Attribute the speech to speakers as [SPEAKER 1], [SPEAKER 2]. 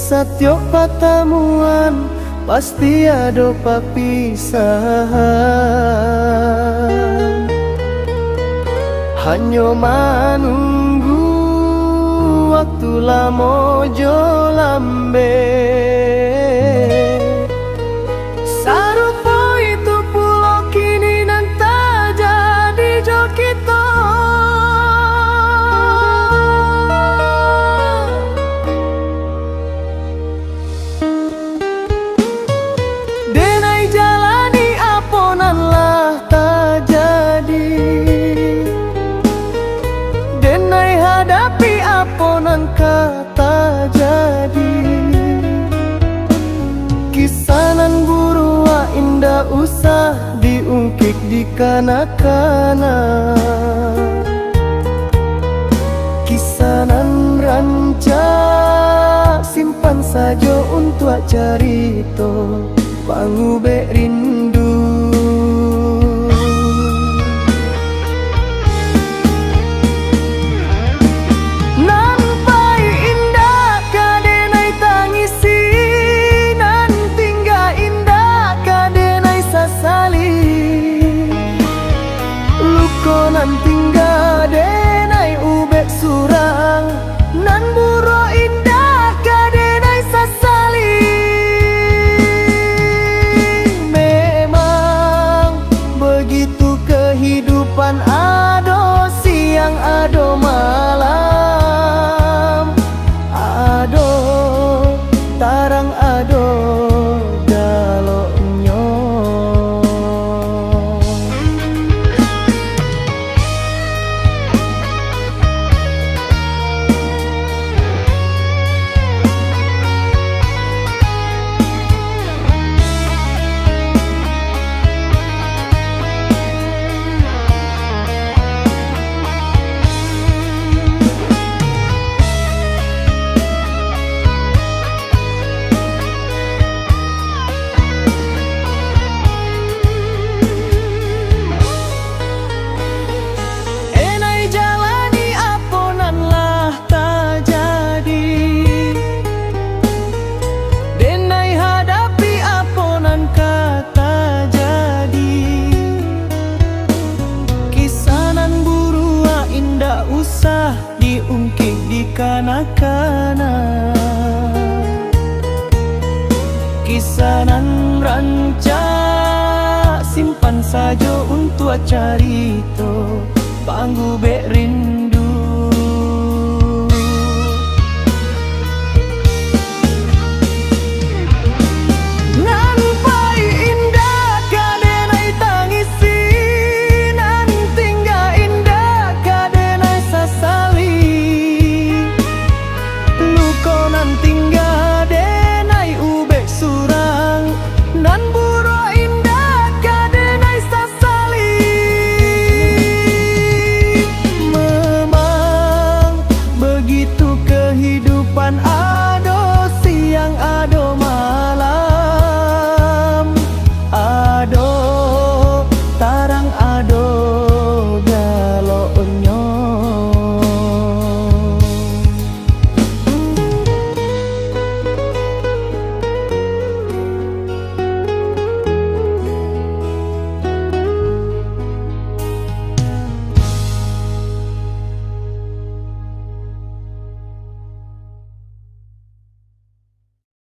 [SPEAKER 1] Satiap pertemuan pasti ada perpisahan. Hanya menunggu waktu lama jo lambe. Sarupa itu pulau kini nan tak jadi jo kita. Denai jalani aponan lah tak jadi. Denai hadapi aponan kata jadi. Kisanan burua indah usah diungkik di kanak-kanak. Kisanan rancak simpan saja untuk cerita pangube rindu. Nampai indah kadenai tangisi, nan tinggal indah kadenai sasali. Luko nan tinggal denai ubek surang, nan buro indah kadenai sasali. Kehidupan ado siang ado malam, ado tarang ado galonyo. Usah diungkit di kanak-kanak. Kisanan rancak simpan saja untuk cerita pangube rindu.